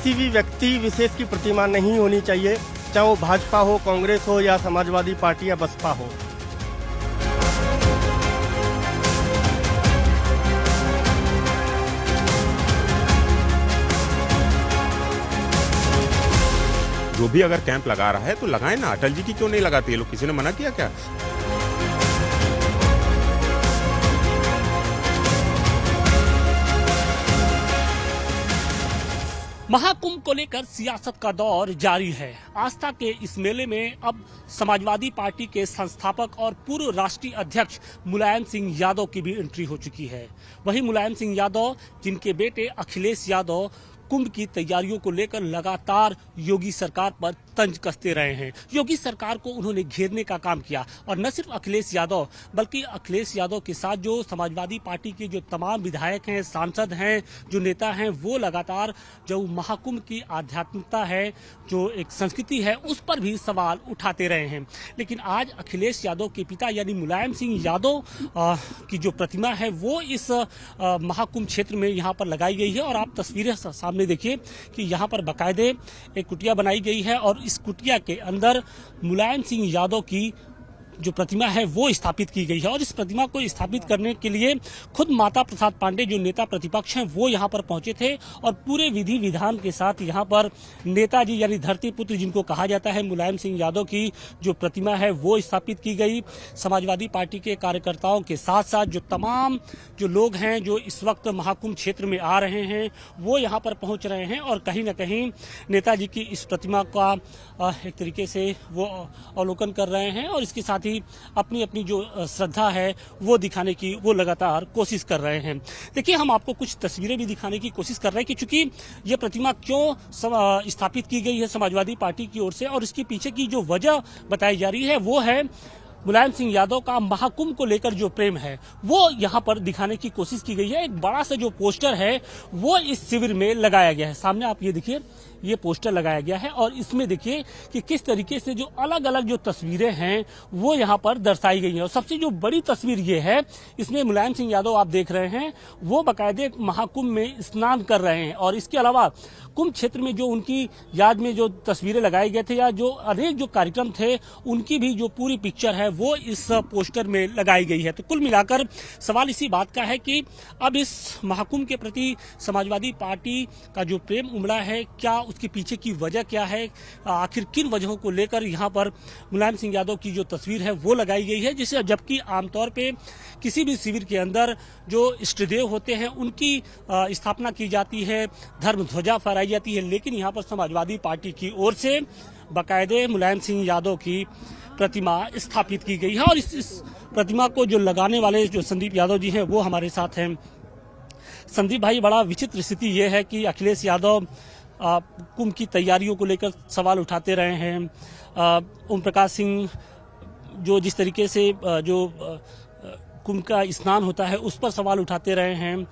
किसी भी व्यक्ति विशेष की प्रतिमा नहीं होनी चाहिए, चाहे वो भाजपा हो, कांग्रेस हो या समाजवादी पार्टी या बसपा हो। जो भी अगर कैंप लगा रहा है तो लगाए ना, अटल जी की क्यों नहीं लगाते ये लोग? किसी ने मना किया क्या? महाकुंभ को लेकर सियासत का दौर जारी है। आस्था के इस मेले में अब समाजवादी पार्टी के संस्थापक और पूर्व राष्ट्रीय अध्यक्ष मुलायम सिंह यादव की भी एंट्री हो चुकी है। वहीं मुलायम सिंह यादव, जिनके बेटे अखिलेश यादव कुंभ की तैयारियों को लेकर लगातार योगी सरकार पर तंज कसते रहे हैं। योगी सरकार को उन्होंने घेरने का काम किया और न सिर्फ अखिलेश यादव बल्कि अखिलेश यादव के साथ जो समाजवादी पार्टी के जो तमाम विधायक हैं, सांसद हैं, जो नेता हैं, वो लगातार जो महाकुंभ की आध्यात्मिकता है, जो एक संस्कृति है, उस पर भी सवाल उठाते रहे हैं। लेकिन आज अखिलेश यादव के पिता यानी मुलायम सिंह यादव की जो प्रतिमा है वो इस महाकुंभ क्षेत्र में यहाँ पर लगाई गई है। और आप तस्वीरें सामने देखिए कि यहाँ पर बाकायदे एक कुटिया बनाई गई है और इस कुटिया के अंदर मुलायम सिंह यादव की जो प्रतिमा है वो स्थापित की गई है। और इस प्रतिमा को स्थापित करने के लिए खुद माता प्रसाद पांडे, जो नेता प्रतिपक्ष हैं, वो यहाँ पर पहुंचे थे और पूरे विधि विधान के साथ यहाँ पर नेताजी यानी धरती पुत्र जिनको कहा जाता है मुलायम सिंह यादव की जो प्रतिमा है वो स्थापित की गई। समाजवादी पार्टी के कार्यकर्ताओं के साथ साथ जो तमाम जो लोग हैं जो इस वक्त महाकुंभ क्षेत्र में आ रहे हैं वो यहाँ पर पहुँच रहे हैं और कहीं ना कहीं नेताजी की इस प्रतिमा का एक तरीके से वो अवलोकन कर रहे हैं और इसके साथ ही अपनी अपनी जो श्रद्धा है वो दिखाने की वो लगातार कोशिश कर रहे हैं। देखिए, हम आपको कुछ तस्वीरें भी दिखाने की कोशिश कर रहे हैं कि चूंकि ये प्रतिमा क्यों स्थापित की गई है समाजवादी पार्टी की ओर से और इसके पीछे की जो वजह बताई जा रही है वो है मुलायम सिंह यादव का महाकुंभ को लेकर जो प्रेम है वो यहाँ पर दिखाने की कोशिश की गई है। एक बड़ा सा जो पोस्टर है वो इस शिविर में लगाया गया है। सामने आप ये देखिए, ये पोस्टर लगाया गया है और इसमें देखिए कि किस तरीके से जो अलग अलग जो तस्वीरें हैं वो यहाँ पर दर्शाई गई हैं। और सबसे जो बड़ी तस्वीर ये है, इसमें मुलायम सिंह यादव आप देख रहे हैं वो बाकायदे महाकुंभ में स्नान कर रहे हैं। और इसके अलावा कुंभ क्षेत्र में जो उनकी याद में जो तस्वीरें लगाए गए थे या जो अनेक जो कार्यक्रम थे उनकी भी जो पूरी पिक्चर है वो इस पोस्टर में लगाई गई है। तो कुल मिलाकर सवाल इसी बात का है कि अब इस महाकुंभ के प्रति समाजवादी पार्टी का जो प्रेम उमड़ा है, क्या उसके पीछे की वजह क्या है, आखिर किन वजहों को लेकर यहाँ पर मुलायम सिंह यादव की जो तस्वीर है वो लगाई गई है। जिसे जबकि आमतौर पे किसी भी शिविर के अंदर जो इष्टदेव होते हैं उनकी स्थापना की जाती है, धर्म ध्वजा फहराई जाती है, लेकिन यहाँ पर समाजवादी पार्टी की ओर से बाकायदे मुलायम सिंह यादव की प्रतिमा स्थापित की गई है। और इस प्रतिमा को जो लगाने वाले जो संदीप यादव जी हैं वो हमारे साथ हैं। संदीप भाई, बड़ा विचित्र स्थिति ये है कि अखिलेश यादव कुंभ की तैयारियों को लेकर सवाल उठाते रहे हैं। ओम प्रकाश सिंह जो जिस तरीके से जो कुंभ का स्नान होता है उस पर सवाल उठाते रहे हैं।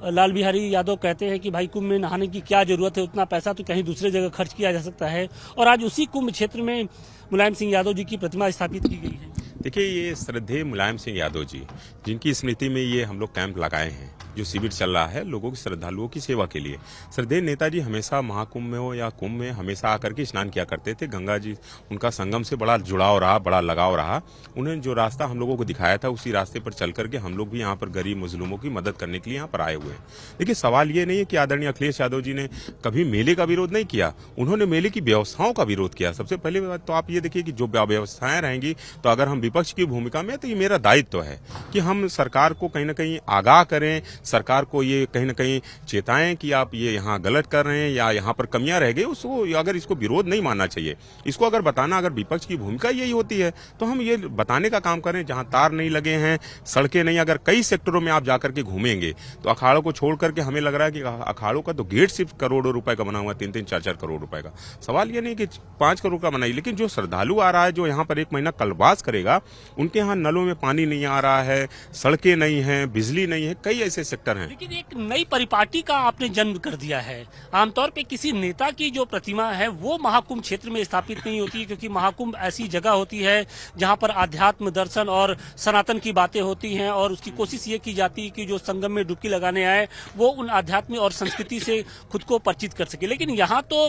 लाल बिहारी यादव कहते हैं कि भाई कुंभ में नहाने की क्या जरूरत है, उतना पैसा तो कहीं दूसरे जगह खर्च किया जा सकता है। और आज उसी कुंभ क्षेत्र में मुलायम सिंह यादव जी की प्रतिमा स्थापित की गई है। देखिए, ये श्रद्धेय मुलायम सिंह यादव जी जिनकी स्मृति में ये हम लोग कैंप लगाए हैं, जो शिविर चल रहा है लोगों की श्रद्धालुओं की सेवा के लिए। श्रद्धेय नेताजी हमेशा महाकुंभ में हो या कुंभ में हमेशा आकर के स्नान किया करते थे। गंगा जी उनका संगम से बड़ा जुड़ाव रहा, बड़ा लगाव रहा। उन्हें जो रास्ता हम लोगों को दिखाया था उसी रास्ते पर चल करके हम लोग भी यहाँ पर गरीब मजलूमों की मदद करने के लिए यहाँ पर आए हुए हैं। देखिए, सवाल ये नहीं है कि आदरणीय अखिलेश यादव जी ने कभी मेले का विरोध नहीं किया, उन्होंने मेले की व्यवस्थाओं का विरोध किया। सबसे पहले बात तो आप ये देखिए कि जो व्यवस्थाएं रहेंगी तो अगर हम विपक्ष की भूमिका में तो ये मेरा दायित्व है कि हम सरकार को कहीं ना कहीं आगाह करें, सरकार को ये कहीं ना कहीं चेताएं कि आप ये यहाँ गलत कर रहे हैं या यहाँ पर कमियां रह गई। उसको अगर इसको विरोध नहीं मानना चाहिए, इसको अगर बताना, अगर विपक्ष की भूमिका यही होती है तो हम ये बताने का काम करें। जहां तार नहीं लगे हैं, सड़कें नहीं, अगर कई सेक्टरों में आप जाकर के घूमेंगे तो अखाड़ों को छोड़ करके हमें लग रहा है कि अखाड़ों का तो गेट सिर्फ करोड़ों रुपए का बना हुआ, 3-3, 4-4 करोड़ रुपए का। सवाल ये नहीं कि 5 करोड़ का बनाइए, लेकिन जो श्रद्धालु आ रहा है, जो यहाँ पर 1 महीना कल्पवास करेगा, उनके यहाँ नलों में पानी नहीं आ रहा है, सड़कें नहीं है, बिजली नहीं है, कई ऐसे सेक्टर हैं। लेकिन एक नई परिपाटी का आपने जन्म कर दिया है। आमतौर पे किसी नेता की जो प्रतिमा है वो महाकुंभ क्षेत्र में स्थापित नहीं होती, क्योंकि महाकुंभ ऐसी जगह होती है जहां पर आध्यात्म, दर्शन और सनातन की बातें होती हैं, और उसकी कोशिश ये की जाती है कि जो संगम में डुबकी लगाने आए वो उन आध्यात्म और संस्कृति से खुद को परिचित कर सके। लेकिन यहाँ तो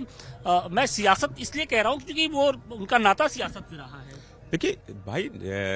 मैं सियासत इसलिए कह रहा हूँ क्योंकि वो उनका नाता सियासत से रहा है। देखिए भाई,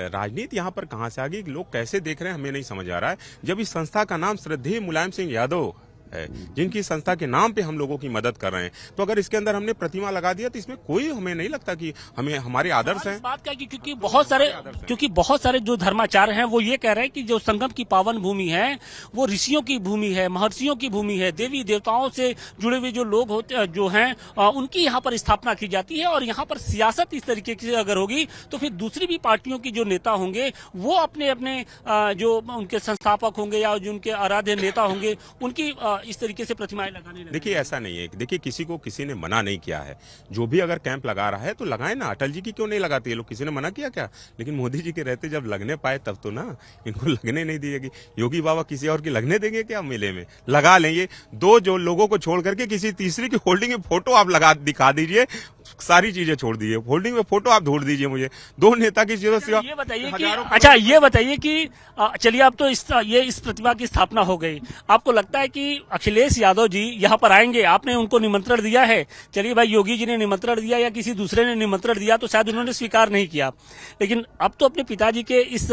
राजनीति यहाँ पर कहाँ से आ गई, लोग कैसे देख रहे हैं हमें नहीं समझ आ रहा है। जब इस संस्था का नाम श्रद्धेय मुलायम सिंह यादव है, जिनकी संस्था के नाम पे हम लोगों की मदद कर रहे हैं, तो अगर इसके अंदर हमने प्रतिमा लगा दिया तो इसमें कोई हमें नहीं लगता कि हमें हमारे आदर्श हैं। इस बात का क्योंकि बहुत सारे जो धर्माचार्य हैं वो ये कह रहे हैं कि जो संगम की पावन भूमि है वो ऋषियों की भूमि है, महर्षियों की भूमि है, देवी देवताओं से जुड़े हुए जो लोग होते जो हैं उनकी यहाँ पर स्थापना की जाती है। और यहाँ पर सियासत इस तरीके से अगर होगी तो फिर दूसरी भी पार्टियों की जो नेता होंगे वो अपने अपने जो उनके संस्थापक होंगे या जो उनके आराध्य नेता होंगे उनकी इस तरीके से प्रतिमाएं लगाने लगे। देखिए ऐसा नहीं है, देखिए किसी को किसी ने मना नहीं किया है। जो भी अगर कैंप लगा रहा है तो लगाए ना, अटल जी की क्यों नहीं लगाते ये लोग, किसी ने मना किया क्या? लेकिन मोदी जी के रहते जब लगने पाए तब तो ना, इनको लगने नहीं दिएगी। योगी बाबा किसी और की लगने देंगे क्या? मेले में लगा लेंगे। दो जो लोगों को छोड़ करके किसी तीसरी की होल्डिंग में फोटो आप लगा दिखा दीजिए, सारी चीजें छोड़ दीजिए, होल्डिंग में फोटो आप ढूंढ दीजिए मुझे। दो नेता की चीजों से ये बताइए कि चलिए अब तो इस प्रतिमा की स्थापना हो गई, आपको लगता है कि अखिलेश यादव जी यहाँ पर आएंगे? आपने उनको निमंत्रण दिया है? चलिए भाई, योगी जी ने निमंत्रण दिया या किसी दूसरे ने निमंत्रण दिया तो शायद उन्होंने स्वीकार नहीं किया, लेकिन अब तो अपने पिताजी के इस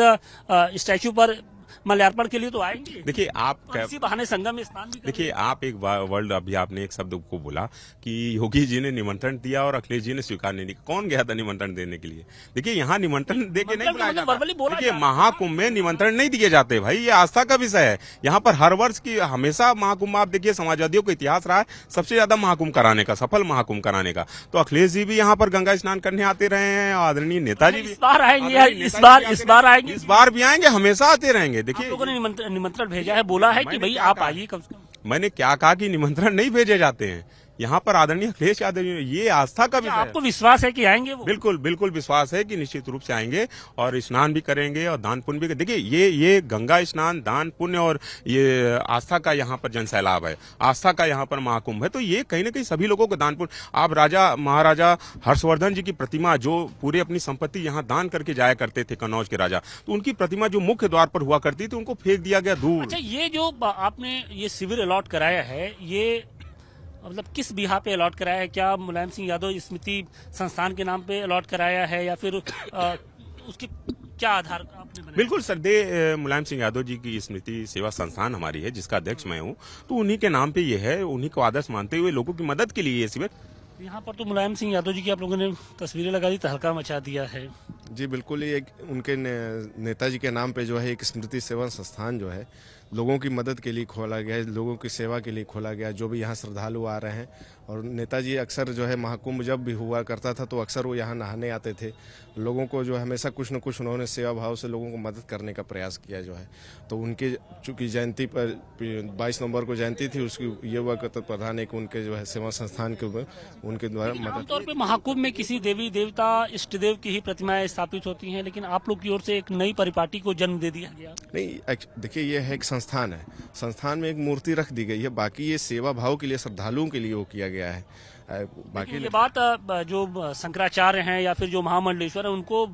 स्टैच्यू पर माल्यार्पण के लिए तो आएंगे। देखिए आप इसी बहाने संगम में स्नान भी करेंगे। देखिए आप एक वर्ल्ड, अभी आपने एक शब्द को बोला कि योगी जी ने निमंत्रण दिया और अखिलेश जी ने स्वीकार नहीं किया। कौन गया था निमंत्रण देने के लिए? देखिए यहाँ निमंत्रण देके नहीं बुलाया जाता। देखिए महाकुंभ में निमंत्रण नहीं दिए जाते भाई, ये आस्था का विषय है। यहाँ पर हर वर्ष की हमेशा महाकुंभ, आप देखिए समाजवादियों का इतिहास रहा है सबसे ज्यादा महाकुंभ कराने का, सफल महाकुंभ कराने का। तो अखिलेश जी भी यहाँ पर गंगा स्नान करने आते रहे हैं, आदरणीय नेताजी भी इस बार आएंगे, इस बार भी आएंगे, हमेशा आते रहेंगे। देखिए लोगों ने निमंत्रण भेजा है, बोला है कि भाई आप आइए कम से कम। मैंने क्या कहा कि निमंत्रण नहीं भेजे जाते हैं। यहाँ पर आदरणीय अखिलेश यादव, ये आस्था का विषय है। आपको विश्वास है कि आएंगे वो? बिल्कुल बिल्कुल विश्वास है कि निश्चित रूप से आएंगे और स्नान भी करेंगे और दान पुण्य भी। देखिए ये गंगा स्नान, दान पुण्य और ये आस्था का यहाँ पर जन सैलाब है, आस्था का यहाँ पर महाकुंभ है। तो ये कहीं ना कहीं सभी लोगों को दान पुण्य। आप राजा महाराजा हर्षवर्धन जी की प्रतिमा जो पूरे अपनी संपत्ति यहाँ दान करके जाया करते थे, कन्नौज के राजा, तो उनकी प्रतिमा जो मुख्य द्वार पर हुआ करती थी उनको फेंक दिया गया दूर। अच्छा, ये जो आपने ये शिविर अलॉट कराया है, ये मतलब किस बिहा पे अलॉट कराया है? क्या मुलायम सिंह यादव स्मृति संस्थान के नाम पे अलॉट कराया है या फिर उसके क्या आधार आपने बनाया? बिल्कुल, श्रद्धेय मुलायम सिंह यादव जी की स्मृति सेवा संस्थान हमारी है जिसका अध्यक्ष मैं हूँ, तो उन्हीं के नाम पे ये है, उन्हीं को आदर्श मानते हुए लोगों की मदद के लिए ये शिविर। यहाँ पर तो मुलायम सिंह यादव जी की आप लोगों ने तस्वीरें लगा दी, तहलका मचा दिया है। जी बिल्कुल, ये उनके नेताजी के नाम पे जो है एक स्मृति सेवा संस्थान जो है लोगों की मदद के लिए खोला गया है, लोगों की सेवा के लिए खोला गया है। जो भी यहाँ श्रद्धालु आ रहे हैं, और नेताजी अक्सर जो है महाकुंभ जब भी हुआ करता था तो अक्सर वो यहाँ नहाने आते थे। लोगों को जो हमेशा कुछ न कुछ उन्होंने सेवा भाव से लोगों को मदद करने का प्रयास किया जो है। तो उनके चूंकि जयंती पर 22 नवंबर को जयंती थी, उसकी ये हुआ प्रधान एक उनके जो है सेवा संस्थान के उनके द्वारा मदद। आमतौर पर महाकुंभ में किसी देवी देवता इष्ट देव की ही प्रतिमाएं स्थापित होती हैं, लेकिन आप लोग की ओर से एक नई परिपाटी को जन्म दे दिया गया। नहीं, देखिए ये है एक संस्थान है, संस्थान में एक मूर्ति रख दी गई है, बाकी ये सेवा भाव के लिए श्रद्धालुओं के लिए वो किया गया है। बाकी ये बात जो शंकराचार्य हैं या फिर जो महामंडलेश्वर है उनको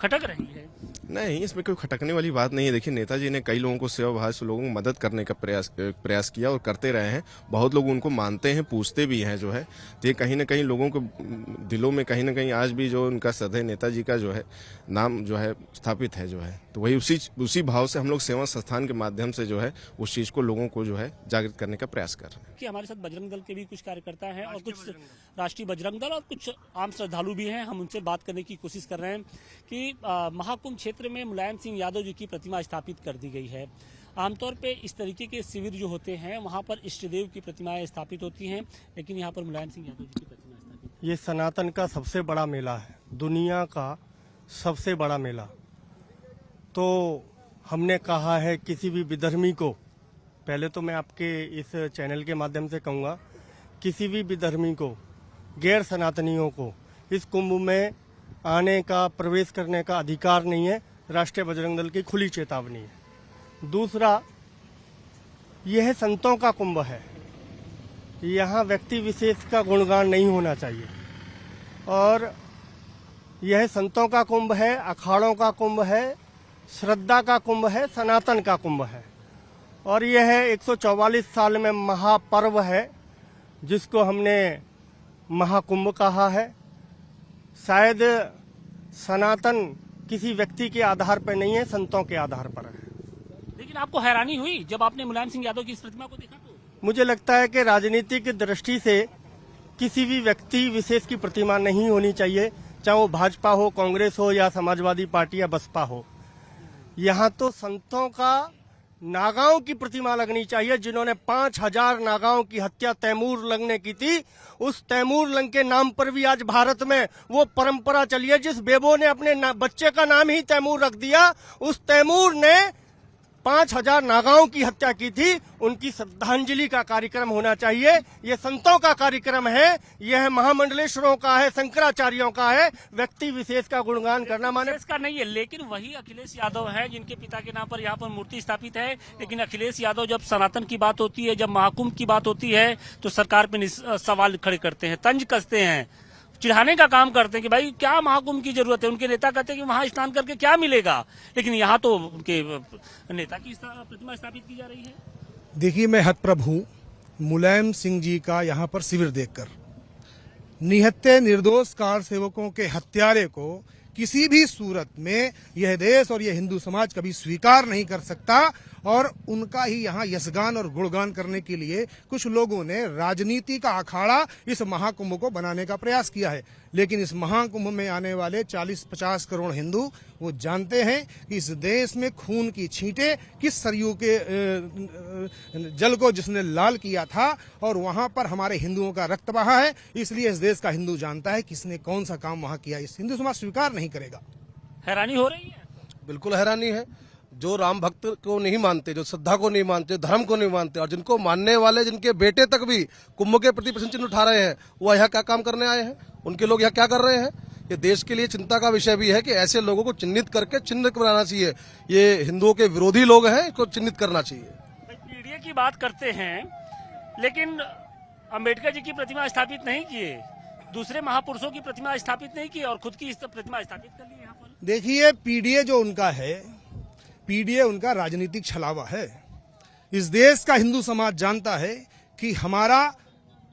खटक रही है। नहीं, इसमें कोई खटकने वाली बात नहीं है। देखिए नेताजी ने कई लोगों को सेवा भाव से लोगों को मदद करने का प्रयास किया और करते रहे हैं। बहुत लोग उनको मानते हैं, पूछते भी हैं जो है। तो ये कहीं ना कहीं लोगों के दिलों में कहीं ना कहीं आज भी जो उनका श्रद्धेय नेताजी का जो है नाम जो है स्थापित है जो है। तो वही उसी भाव से हम लोग सेवा संस्थान के माध्यम से जो है उस चीज को लोगों को जो है जागृत करने का प्रयास कर रहे हैं। कि हमारे साथ बजरंग दल के भी कुछ कार्यकर्ता हैं और कुछ राष्ट्रीय बजरंग दल और कुछ आम श्रद्धालु भी हैं। हम उनसे बात करने की कोशिश कर रहे हैं कि महाकुंभ क्षेत्र में मुलायम सिंह यादव जी की प्रतिमा स्थापित कर दी गई है। आमतौर पे इस तरीके के शिविर जो होते हैं वहाँ पर इष्ट देव की प्रतिमाएं स्थापित होती हैं, लेकिन यहाँ पर मुलायम सिंह यादव जी की प्रतिमा स्थापित। ये सनातन का सबसे बड़ा मेला है, दुनिया का सबसे बड़ा मेला। तो हमने कहा है किसी भी विधर्मी को, पहले तो मैं आपके इस चैनल के माध्यम से कहूँगा, किसी भी विधर्मी को, गैर सनातनियों को इस कुंभ में आने का, प्रवेश करने का अधिकार नहीं है। राष्ट्रीय बजरंग दल की खुली चेतावनी है। दूसरा, यह संतों का कुंभ है। यहाँ व्यक्ति विशेष का गुणगान नहीं होना चाहिए। और यह संतों का कुंभ है, अखाड़ों का कुंभ है, श्रद्धा का कुंभ है, सनातन का कुंभ है। और यह 144 साल में महापर्व है जिसको हमने महाकुंभ कहा है। शायद सनातन किसी व्यक्ति के आधार पर नहीं है, संतों के आधार पर है। लेकिन आपको हैरानी हुई जब आपने मुलायम सिंह यादव की इस प्रतिमा को देखा? तो मुझे लगता है कि राजनीतिक दृष्टि से किसी भी व्यक्ति विशेष की प्रतिमा नहीं होनी चाहिए, चाहे वो भाजपा हो, कांग्रेस हो या समाजवादी पार्टी या बसपा हो। यहाँ तो संतों का नागाओं की प्रतिमा लगनी चाहिए, जिन्होंने 5000 नागाओं की हत्या तैमूर लंग ने की थी। उस तैमूर लंग के नाम पर भी आज भारत में वो परंपरा चली है। जिस बेबो ने अपने बच्चे का नाम ही तैमूर रख दिया, उस तैमूर ने 5000 नागाओं की हत्या की थी। उनकी श्रद्धांजलि का कार्यक्रम होना चाहिए। ये संतों का कार्यक्रम है, यह महामंडलेश्वरों का है, शंकराचार्यों का है। व्यक्ति विशेष का गुणगान करना माने इसका नहीं है। लेकिन वही अखिलेश यादव है जिनके पिता के नाम पर यहाँ पर मूर्ति स्थापित है। लेकिन अखिलेश यादव जब सनातन की बात होती है, जब महाकुंभ की बात होती है, तो सरकार पे सवाल खड़े करते हैं, तंज कसते हैं, चिढ़ाने का काम करते हैं कि भाई क्या महाकुंभ की जरूरत है। उनके नेता कहते हैं कि वहां स्नान करके क्या मिलेगा, लेकिन यहाँ तो उनके नेता की प्रतिमा स्थापित की जा रही है। देखिए, मैं हतप्रभ हूं मुलायम सिंह जी का यहाँ पर शिविर देखकर। निहत्थे निर्दोष कार सेवकों के हत्यारे को किसी भी सूरत में यह देश और यह हिंदू समाज कभी स्वीकार नहीं कर सकता। और उनका ही यहाँ यशगान और गुणगान करने के लिए कुछ लोगों ने राजनीति का अखाड़ा इस महाकुंभ को बनाने का प्रयास किया है। लेकिन इस महाकुंभ में आने वाले 40-50 करोड़ हिंदू वो जानते हैं कि इस देश में खून की छींटे किस सरयू के जल को जिसने लाल किया था, और वहां पर हमारे हिंदुओं का रक्त बहा है। इसलिए इस देश का हिंदू जानता है किसने कौन सा काम वहां किया। इस हिंदू समाज स्वीकार नहीं करेगा। हैरानी हो रही है। बिल्कुल हैरानी है। जो राम भक्त को नहीं मानते, जो श्रद्धा को नहीं मानते, धर्म को नहीं मानते, और जिनको मानने वाले जिनके बेटे तक भी कुंभ के प्रति प्रश्न चिन्ह उठा रहे हैं, वो यहाँ क्या काम करने आए हैं? उनके लोग यहाँ क्या कर रहे हैं? ये देश के लिए चिंता का विषय भी है कि ऐसे लोगों को चिन्हित करके चिन्ह बनाना चाहिए। ये हिंदुओं के विरोधी लोग हैं, इनको चिन्हित करना चाहिए। पीडीए की बात करते हैं, लेकिन अम्बेडकर जी की प्रतिमा स्थापित नहीं किए, दूसरे महापुरुषों की प्रतिमा स्थापित नहीं की और खुद की प्रतिमा स्थापित कर ली यहाँ पर। देखिए, पीडीए जो उनका है, पीडीए उनका राजनीतिक छलावा है। इस देश का हिंदू समाज जानता है कि हमारा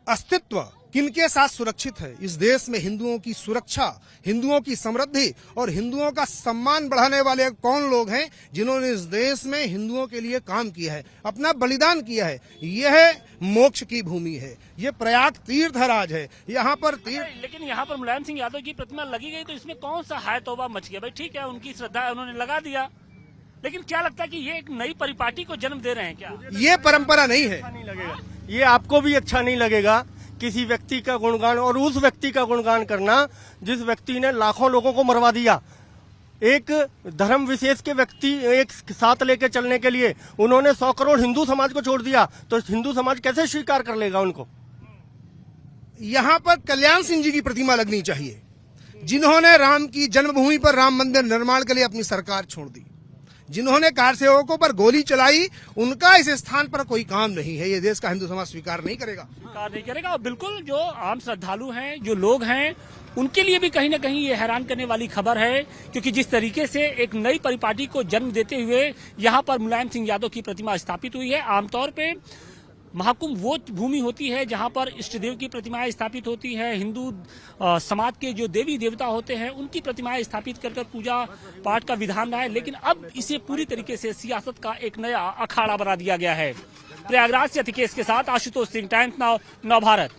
अस्तित्व किनके साथ सुरक्षित है। इस देश में हिंदुओं की सुरक्षा, हिंदुओं की समृद्धि और हिंदुओं का सम्मान बढ़ाने वाले कौन लोग हैं जिन्होंने इस देश में हिंदुओं के लिए काम किया है, अपना बलिदान किया है। यह मोक्ष की भूमि है, ये प्रयाग तीर्थराज है। यहाँ पर लेकिन यहाँ पर मुलायम सिंह यादव की प्रतिमा लगी गई तो इसमें कौन सा हाय तौबा मच गया? भाई ठीक है, उनकी श्रद्धा है, उन्होंने लगा दिया, लेकिन क्या लगता है कि ये एक नई परिपाटी को जन्म दे रहे हैं क्या? ये परंपरा नहीं है। नहीं लगेगा, ये आपको भी अच्छा नहीं लगेगा किसी व्यक्ति का गुणगान, और उस व्यक्ति का गुणगान करना जिस व्यक्ति ने लाखों लोगों को मरवा दिया। एक धर्म विशेष के व्यक्ति एक साथ लेके चलने के लिए उन्होंने 100 करोड़ हिंदू समाज को छोड़ दिया, तो हिंदू समाज कैसे स्वीकार कर लेगा उनको? यहाँ पर कल्याण सिंह जी की प्रतिमा लगनी चाहिए, जिन्होंने राम की जन्मभूमि पर राम मंदिर निर्माण के लिए अपनी सरकार छोड़ दी, जिन्होंने कार सेवकों पर गोली चलाई। उनका इस स्थान पर कोई काम नहीं है। ये देश का हिंदू समाज स्वीकार नहीं करेगा, स्वीकार नहीं करेगा। और बिल्कुल जो आम श्रद्धालु हैं, जो लोग हैं, उनके लिए भी कहीं ना कहीं ये हैरान करने वाली खबर है, क्योंकि जिस तरीके से एक नई परिपाटी को जन्म देते हुए यहाँ पर मुलायम सिंह यादव की प्रतिमा स्थापित हुई है। आमतौर पे महाकुंभ वो भूमि होती है जहां पर इष्ट देव की प्रतिमाएं स्थापित होती है, हिंदू समाज के जो देवी देवता होते हैं उनकी प्रतिमाएं स्थापित कर पूजा पाठ का विधान रहा है। लेकिन अब इसे पूरी तरीके से सियासत का एक नया अखाड़ा बना दिया गया है। प्रयागराज से अतिकेश के साथ आशुतोष सिंह, टाइम्स नाउ, नव भारत।